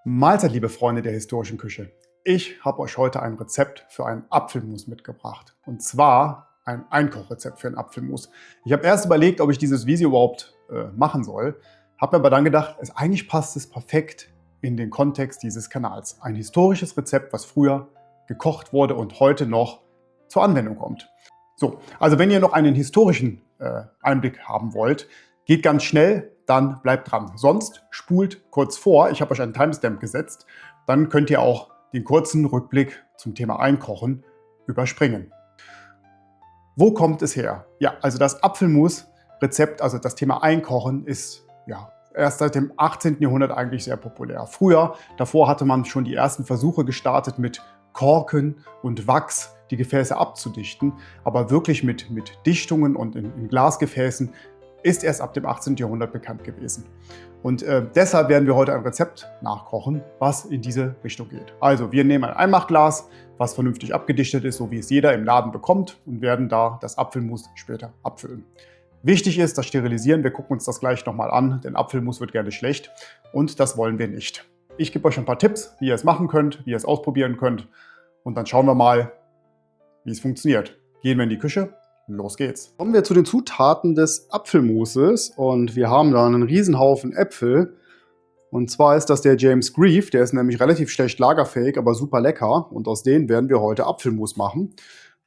Mahlzeit, liebe Freunde der historischen Küche. Ich habe euch heute ein Rezept für einen Apfelmus mitgebracht. Und zwar ein Einkochrezept für einen Apfelmus. Ich habe erst überlegt, ob ich dieses Video überhaupt machen soll, habe mir aber dann gedacht, eigentlich passt es perfekt in den Kontext dieses Kanals. Ein historisches Rezept, was früher gekocht wurde und heute noch zur Anwendung kommt. So, also wenn ihr noch einen historischen Einblick haben wollt, geht ganz schnell, dann bleibt dran. Sonst spult kurz vor, ich habe euch einen Timestamp gesetzt, dann könnt ihr auch den kurzen Rückblick zum Thema Einkochen überspringen. Wo kommt es her? Ja, also das Apfelmus-Rezept, also das Thema Einkochen, ist erst seit dem 18. Jahrhundert eigentlich sehr populär. Davor hatte man schon die ersten Versuche gestartet mit Korken und Wachs die Gefäße abzudichten, aber wirklich mit Dichtungen und in Glasgefäßen ist erst ab dem 18. Jahrhundert bekannt gewesen. Und deshalb werden wir heute ein Rezept nachkochen, was in diese Richtung geht. Also wir nehmen ein Einmachglas, was vernünftig abgedichtet ist, so wie es jeder im Laden bekommt, und werden da das Apfelmus später abfüllen. Wichtig ist das Sterilisieren, wir gucken uns das gleich nochmal an, denn Apfelmus wird gerne schlecht und das wollen wir nicht. Ich gebe euch ein paar Tipps, wie ihr es machen könnt, wie ihr es ausprobieren könnt, und dann schauen wir mal, wie es funktioniert. Gehen wir in die Küche. Los geht's. Kommen wir zu den Zutaten des Apfelmuses, und wir haben da einen Riesenhaufen Äpfel. Und zwar ist das der James Grieve, der ist nämlich relativ schlecht lagerfähig, aber super lecker, und aus denen werden wir heute Apfelmus machen.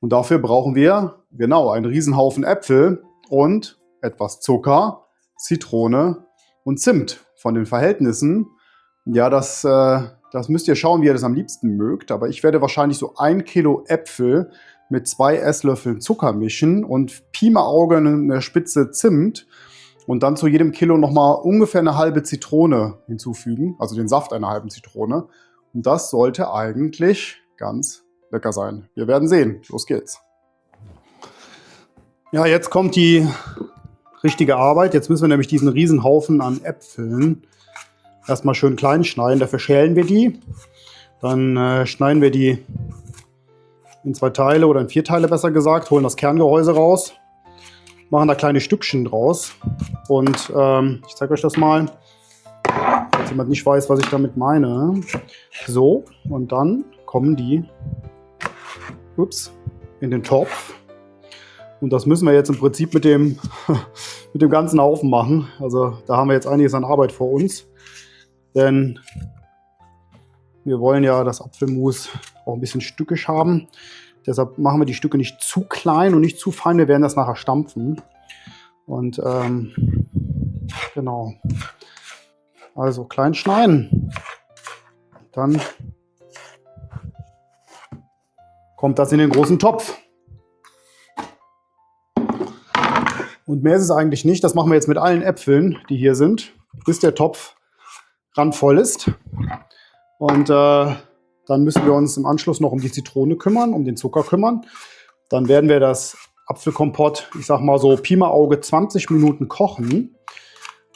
Und dafür brauchen wir, genau, einen Riesenhaufen Äpfel und etwas Zucker, Zitrone und Zimt. Von den Verhältnissen, ja, das müsst ihr schauen, wie ihr das am liebsten mögt, aber ich werde wahrscheinlich so 1 Kilo Äpfel mit 2 Esslöffeln Zucker mischen und Pi mal Auge eine Spitze Zimt und dann zu jedem Kilo nochmal ungefähr eine halbe Zitrone hinzufügen, also den Saft einer halben Zitrone. Und das sollte eigentlich ganz lecker sein. Wir werden sehen. Los geht's. Ja, jetzt kommt die richtige Arbeit. Jetzt müssen wir nämlich diesen Riesenhaufen an Äpfeln erstmal schön klein schneiden. Dafür schälen wir die. Dann schneiden wir die in 2 Teile oder in 4 Teile besser gesagt, holen das Kerngehäuse raus, machen da kleine Stückchen draus und ich zeige euch das mal, falls jemand nicht weiß, was ich damit meine. So, und dann kommen die in den Topf, und das müssen wir jetzt im Prinzip mit dem ganzen Haufen machen. Also da haben wir jetzt einiges an Arbeit vor uns, denn wir wollen ja das Apfelmus auch ein bisschen stückig haben. Deshalb machen wir die Stücke nicht zu klein und nicht zu fein. Wir werden das nachher stampfen. Und genau. Also klein schneiden. Dann kommt das in den großen Topf. Und mehr ist es eigentlich nicht. Das machen wir jetzt mit allen Äpfeln, die hier sind, bis der Topf randvoll ist. Und dann müssen wir uns im Anschluss noch um die Zitrone kümmern, um den Zucker kümmern. Dann werden wir das Apfelkompott, ich sag mal so Pi mal Auge, 20 Minuten kochen.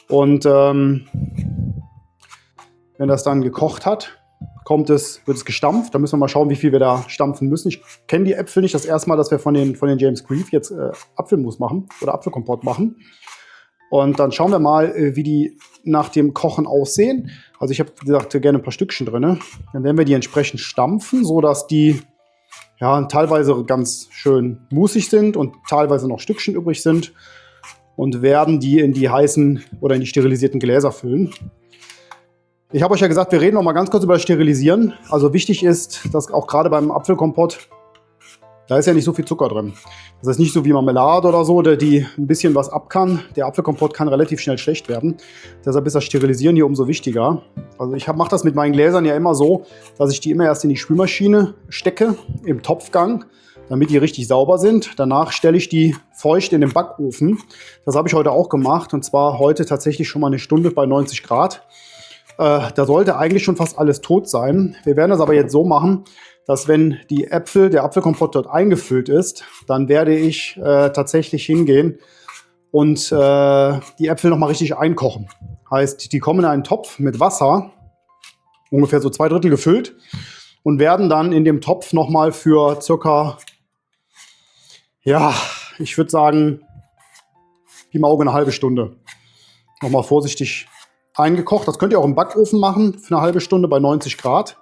Und wenn das dann gekocht hat, wird es gestampft. Da müssen wir mal schauen, wie viel wir da stampfen müssen. Ich kenne die Äpfel nicht. Das erste Mal, dass wir von den James Grieve jetzt Apfelmus machen oder Apfelkompott machen. Und dann schauen wir mal, wie die nach dem Kochen aussehen. Also ich habe gesagt, gerne ein paar Stückchen drin. Dann werden wir die entsprechend stampfen, sodass die teilweise ganz schön musig sind und teilweise noch Stückchen übrig sind. Und werden die in die heißen oder in die sterilisierten Gläser füllen. Ich habe euch ja gesagt, wir reden noch mal ganz kurz über das Sterilisieren. Also wichtig ist, dass auch gerade beim Apfelkompott, da ist ja nicht so viel Zucker drin. Das ist nicht so wie Marmelade oder so, die ein bisschen was ab kann. Der Apfelkompott kann relativ schnell schlecht werden. Deshalb ist das Sterilisieren hier umso wichtiger. Also ich mache das mit meinen Gläsern ja immer so, dass ich die immer erst in die Spülmaschine stecke, im Topfgang, damit die richtig sauber sind. Danach stelle ich die feucht in den Backofen. Das habe ich heute auch gemacht, und zwar heute tatsächlich schon mal eine Stunde bei 90 Grad. Da sollte eigentlich schon fast alles tot sein. Wir werden das aber jetzt so machen, dass wenn der Apfelkompott dort eingefüllt ist, dann werde ich tatsächlich hingehen und die Äpfel nochmal richtig einkochen. Heißt, die kommen in einen Topf mit Wasser, ungefähr so 2/3 gefüllt, und werden dann in dem Topf nochmal für circa, ich würde sagen, Pi mal Auge eine halbe Stunde nochmal vorsichtig eingekocht. Das könnt ihr auch im Backofen machen für eine halbe Stunde bei 90 Grad.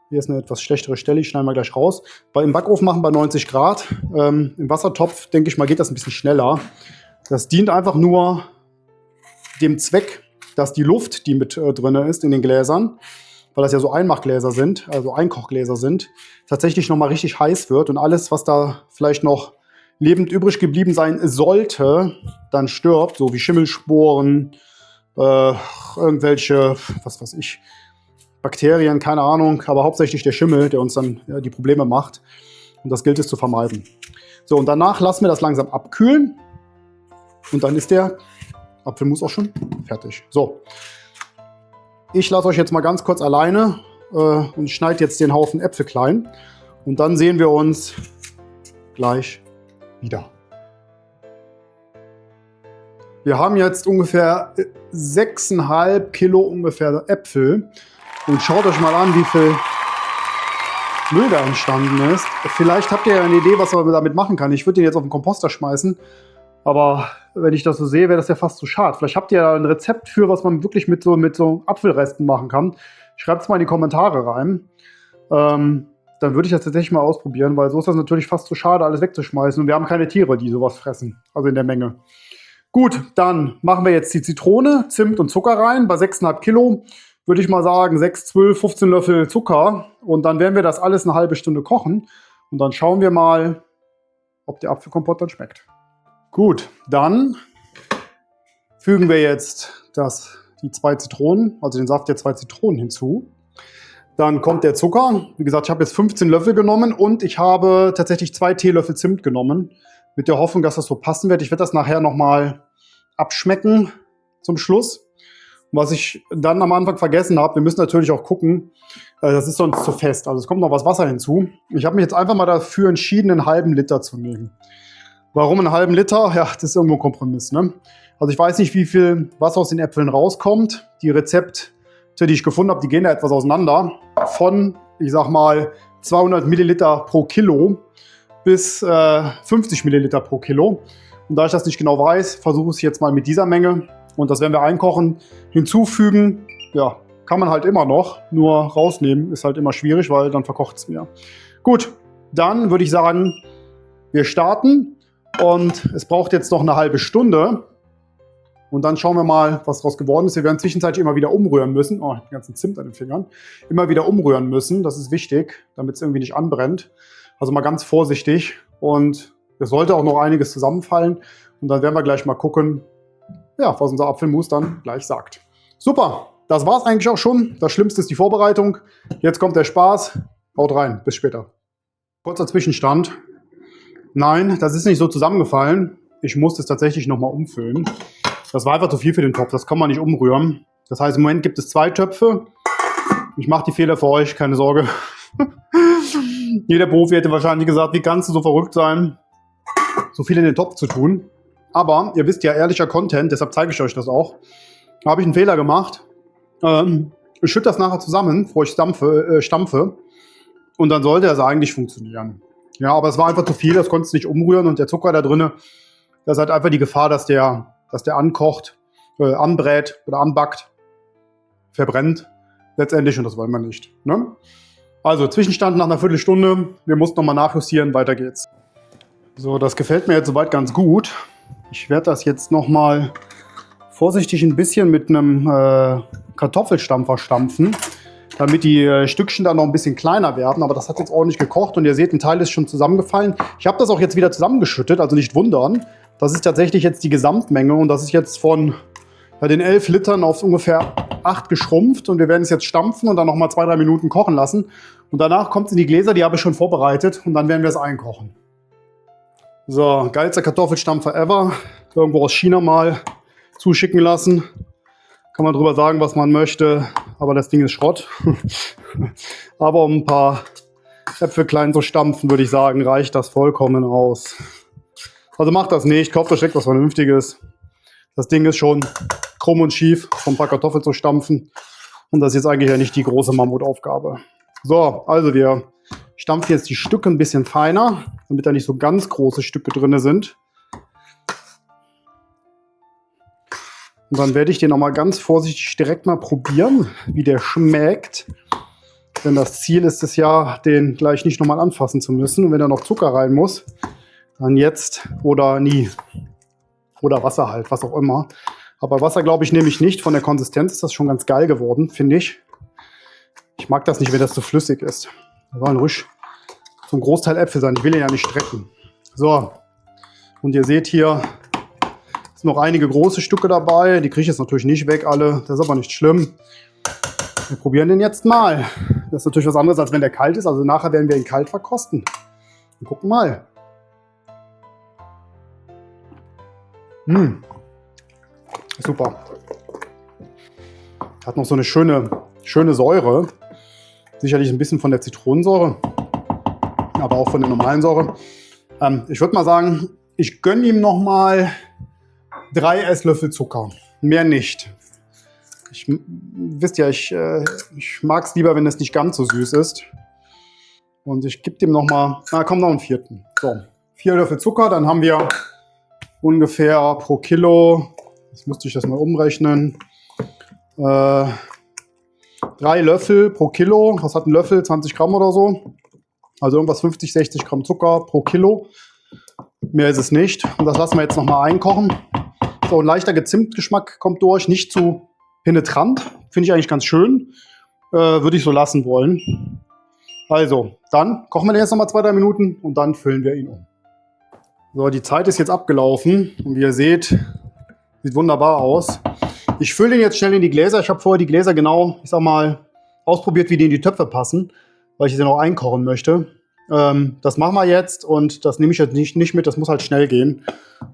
Hier ist eine etwas schlechtere Stelle, die schneiden wir gleich raus. Im Backofen machen bei 90 Grad. Im Wassertopf, denke ich mal, geht das ein bisschen schneller. Das dient einfach nur dem Zweck, dass die Luft, die mit drin ist in den Gläsern, weil das ja so Einmachgläser sind, also Einkochgläser sind, tatsächlich nochmal richtig heiß wird und alles, was da vielleicht noch lebend übrig geblieben sein sollte, dann stirbt, so wie Schimmelsporen, irgendwelche, was weiß ich, Bakterien, keine Ahnung, aber hauptsächlich der Schimmel, der uns dann die Probleme macht. Und das gilt es zu vermeiden. So, und danach lassen wir das langsam abkühlen. Und dann ist der Apfelmus auch schon fertig. So, ich lasse euch jetzt mal ganz kurz alleine und schneide jetzt den Haufen Äpfel klein. Und dann sehen wir uns gleich wieder. Wir haben jetzt ungefähr 6,5 Kilo ungefähr Äpfel. Und schaut euch mal an, wie viel Müll da entstanden ist. Vielleicht habt ihr ja eine Idee, was man damit machen kann. Ich würde den jetzt auf den Komposter schmeißen. Aber wenn ich das so sehe, wäre das ja fast zu schade. Vielleicht habt ihr ja ein Rezept für, was man wirklich mit so Apfelresten machen kann. Schreibt es mal in die Kommentare rein. Dann würde ich das tatsächlich mal ausprobieren, weil so ist das natürlich fast zu schade, alles wegzuschmeißen. Und wir haben keine Tiere, die sowas fressen. Also in der Menge. Gut, dann machen wir jetzt die Zitrone, Zimt und Zucker rein. Bei 6,5 Kilo würde ich mal sagen 6, 12, 15 Löffel Zucker. Und dann werden wir das alles eine halbe Stunde kochen. Und dann schauen wir mal, ob der Apfelkompott dann schmeckt. Gut, dann fügen wir jetzt die 2 Zitronen, also den Saft der 2 Zitronen hinzu. Dann kommt der Zucker. Wie gesagt, ich habe jetzt 15 Löffel genommen und ich habe tatsächlich 2 Teelöffel Zimt genommen. Mit der Hoffnung, dass das so passen wird. Ich werde das nachher nochmal abschmecken zum Schluss. Was ich dann am Anfang vergessen habe, wir müssen natürlich auch gucken, das ist sonst zu fest. Also es kommt noch was Wasser hinzu. Ich habe mich jetzt einfach mal dafür entschieden, einen halben Liter zu nehmen. Warum einen halben Liter? Ja, das ist irgendwo ein Kompromiss, ne? Also ich weiß nicht, wie viel Wasser aus den Äpfeln rauskommt. Die Rezepte, die ich gefunden habe, die gehen da etwas auseinander. Von, ich sag mal, 200 Milliliter pro Kilo bis 50 Milliliter pro Kilo. Und da ich das nicht genau weiß, versuche ich es jetzt mal mit dieser Menge. Und das werden wir einkochen, hinzufügen. Ja, kann man halt immer noch, nur rausnehmen ist halt immer schwierig, weil dann verkocht es mir. Gut, dann würde ich sagen, wir starten und es braucht jetzt noch eine halbe Stunde. Und dann schauen wir mal, was daraus geworden ist. Wir werden zwischenzeitlich immer wieder umrühren müssen. Oh, ich habe den ganzen Zimt an den Fingern. Immer wieder umrühren müssen, das ist wichtig, damit es irgendwie nicht anbrennt. Also mal ganz vorsichtig und es sollte auch noch einiges zusammenfallen. Und dann werden wir gleich mal gucken, ja, was unser Apfelmus dann gleich sagt. Super, das war es eigentlich auch schon. Das Schlimmste ist die Vorbereitung. Jetzt kommt der Spaß. Haut rein, bis später. Kurzer Zwischenstand. Nein, das ist nicht so zusammengefallen. Ich musste es tatsächlich nochmal umfüllen. Das war einfach zu viel für den Topf, das kann man nicht umrühren. Das heißt, im Moment gibt es 2 Töpfe. Ich mache die Fehler für euch, keine Sorge. Jeder Profi hätte wahrscheinlich gesagt, wie kannst du so verrückt sein, so viel in den Topf zu tun. Aber ihr wisst ja, ehrlicher Content, deshalb zeige ich euch das auch. Da habe ich einen Fehler gemacht. Ich schütte das nachher zusammen, bevor ich stampfe. Und dann sollte das eigentlich funktionieren. Ja, aber es war einfach zu viel, das konnte es nicht umrühren. Und der Zucker da drin, das hat einfach die Gefahr, dass der ankocht, anbrät oder anbackt, verbrennt letztendlich. Und das wollen wir nicht. Ne? Also Zwischenstand nach einer Viertelstunde. Wir mussten nochmal nachjustieren, weiter geht's. So, das gefällt mir jetzt soweit ganz gut. Ich werde das jetzt nochmal vorsichtig ein bisschen mit einem Kartoffelstampfer stampfen, damit die Stückchen dann noch ein bisschen kleiner werden. Aber das hat jetzt ordentlich gekocht und ihr seht, ein Teil ist schon zusammengefallen. Ich habe das auch jetzt wieder zusammengeschüttet, also nicht wundern. Das ist tatsächlich jetzt die Gesamtmenge und das ist jetzt von den 11 Litern auf ungefähr 8 geschrumpft. Und wir werden es jetzt stampfen und dann nochmal 2-3 Minuten kochen lassen. Und danach kommt es in die Gläser, die habe ich schon vorbereitet und dann werden wir es einkochen. So, geilster Kartoffelstampfer ever. Irgendwo aus China mal zuschicken lassen. Kann man drüber sagen, was man möchte, aber das Ding ist Schrott. Aber um ein paar Äpfel klein zu stampfen, würde ich sagen, reicht das vollkommen aus. Also macht das nicht, kauft euch direkt was Vernünftiges. Das Ding ist schon krumm und schief, um ein paar Kartoffeln zu stampfen. Und das ist jetzt eigentlich ja nicht die große Mammutaufgabe. So, also wir stampfen jetzt die Stücke ein bisschen feiner, damit da nicht so ganz große Stücke drin sind. Und dann werde ich den noch mal ganz vorsichtig direkt mal probieren, wie der schmeckt. Denn das Ziel ist es ja, den gleich nicht nochmal anfassen zu müssen. Und wenn da noch Zucker rein muss, dann jetzt oder nie. Oder Wasser halt, was auch immer. Aber Wasser, glaube ich, nehme ich nicht. Von der Konsistenz ist das schon ganz geil geworden, finde ich. Ich mag das nicht, wenn das zu flüssig ist. Da sollen ruhig zum Großteil Äpfel sein. Ich will ihn ja nicht strecken. So, und ihr seht hier, sind noch einige große Stücke dabei. Die kriege ich jetzt natürlich nicht weg, alle. Das ist aber nicht schlimm. Wir probieren den jetzt mal. Das ist natürlich was anderes, als wenn der kalt ist. Also nachher werden wir ihn kalt verkosten. Und gucken mal. Super. Hat noch so eine schöne Säure. Sicherlich ein bisschen von der Zitronensäure, aber auch von der normalen Säure. Ich würde mal sagen, ich gönne ihm noch mal 3 Esslöffel Zucker. Mehr nicht. Wisst ja, ich mag es lieber, wenn es nicht ganz so süß ist. Und ich gebe dem noch mal, komm, noch einen 4. So, 4 Löffel Zucker, dann haben wir ungefähr pro Kilo, jetzt müsste ich das mal umrechnen, 3 Löffel pro Kilo. Was hat ein Löffel? 20 Gramm oder so. Also irgendwas 50, 60 Gramm Zucker pro Kilo. Mehr ist es nicht. Und das lassen wir jetzt noch mal einkochen. So, ein leichter Gezimtgeschmack kommt durch, nicht zu penetrant. Finde ich eigentlich ganz schön. Würde ich so lassen wollen. Also, dann kochen wir den jetzt noch mal 2-3 Minuten und dann füllen wir ihn um. So, die Zeit ist jetzt abgelaufen und wie ihr seht, sieht wunderbar aus. Ich fülle den jetzt schnell in die Gläser. Ich habe vorher die Gläser genau, ich sag mal, ausprobiert, wie die in die Töpfe passen, weil ich sie noch einkochen möchte. Das machen wir jetzt und das nehme ich jetzt nicht mit, das muss halt schnell gehen.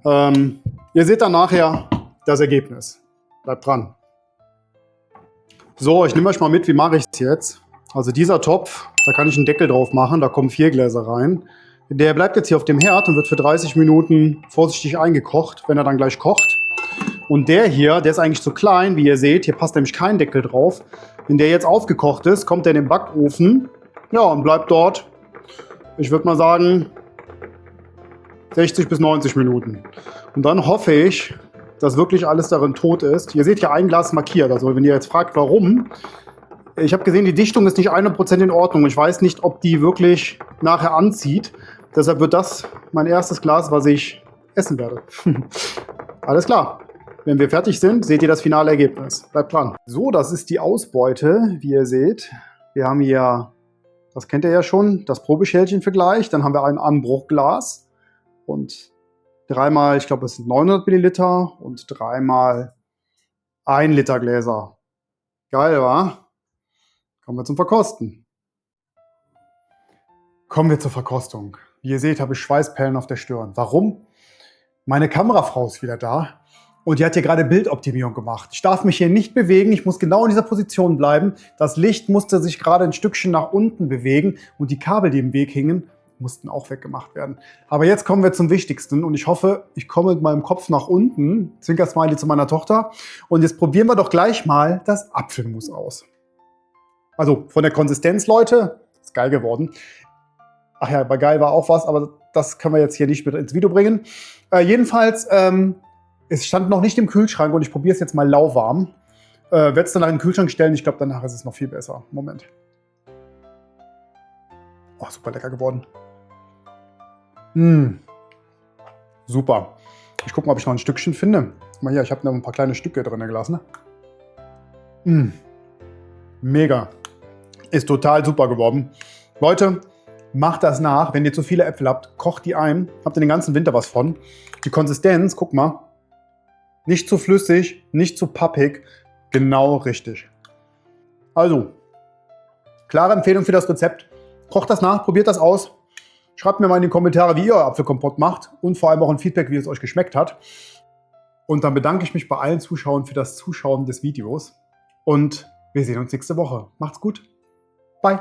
Ihr seht dann nachher das Ergebnis. Bleibt dran. So, ich nehme euch mal mit, wie mache ich es jetzt. Also dieser Topf, da kann ich einen Deckel drauf machen, da kommen 4 Gläser rein. Der bleibt jetzt hier auf dem Herd und wird für 30 Minuten vorsichtig eingekocht, wenn er dann gleich kocht. Und der hier, der ist eigentlich zu klein, wie ihr seht. Hier passt nämlich kein Deckel drauf. Wenn der jetzt aufgekocht ist, kommt der in den Backofen. Ja, und bleibt dort, ich würde mal sagen, 60 bis 90 Minuten. Und dann hoffe ich, dass wirklich alles darin tot ist. Ihr seht ja ein Glas markiert. Also wenn ihr jetzt fragt, warum, ich habe gesehen, die Dichtung ist nicht 100% in Ordnung. Ich weiß nicht, ob die wirklich nachher anzieht. Deshalb wird das mein erstes Glas, was ich essen werde. Alles klar. Wenn wir fertig sind, seht ihr das finale Ergebnis. Bleibt dran. So, das ist die Ausbeute, wie ihr seht. Wir haben hier, das kennt ihr ja schon, das Probeschälchen für gleich. Dann haben wir ein Anbruchglas und 3-mal, ich glaube, es sind 900 Milliliter und 3-mal 1 Liter Gläser. Geil, wa? Kommen wir zum Verkosten. Kommen wir zur Verkostung. Wie ihr seht, habe ich Schweißperlen auf der Stirn. Warum? Meine Kamerafrau ist wieder da und die hat hier gerade Bildoptimierung gemacht. Ich darf mich hier nicht bewegen, ich muss genau in dieser Position bleiben. Das Licht musste sich gerade ein Stückchen nach unten bewegen und die Kabel, die im Weg hingen, mussten auch weggemacht werden. Aber jetzt kommen wir zum Wichtigsten und ich hoffe, ich komme mit meinem Kopf nach unten. Zwinker-Smiley zu meiner Tochter. Und jetzt probieren wir doch gleich mal das Apfelmus aus. Also von der Konsistenz, Leute, ist geil geworden. Ach ja, bei geil war auch was, aber das können wir jetzt hier nicht mit ins Video bringen. Jedenfalls, es stand noch nicht im Kühlschrank und ich probiere es jetzt mal lauwarm. Werde es dann in den Kühlschrank stellen. Ich glaube, danach ist es noch viel besser. Moment. Oh, super lecker geworden. Super. Ich gucke mal, ob ich noch ein Stückchen finde. Guck mal hier, ich habe noch ein paar kleine Stücke drin gelassen. Mega. Ist total super geworden. Leute, macht das nach. Wenn ihr zu viele Äpfel habt, kocht die ein. Habt ihr den ganzen Winter was von. Die Konsistenz, guck mal. Nicht zu flüssig, nicht zu pappig. Genau richtig. Also, klare Empfehlung für das Rezept. Kocht das nach, probiert das aus. Schreibt mir mal in die Kommentare, wie ihr euer Apfelkompott macht. Und vor allem auch ein Feedback, wie es euch geschmeckt hat. Und dann bedanke ich mich bei allen Zuschauern für das Zuschauen des Videos. Und wir sehen uns nächste Woche. Macht's gut. Bye.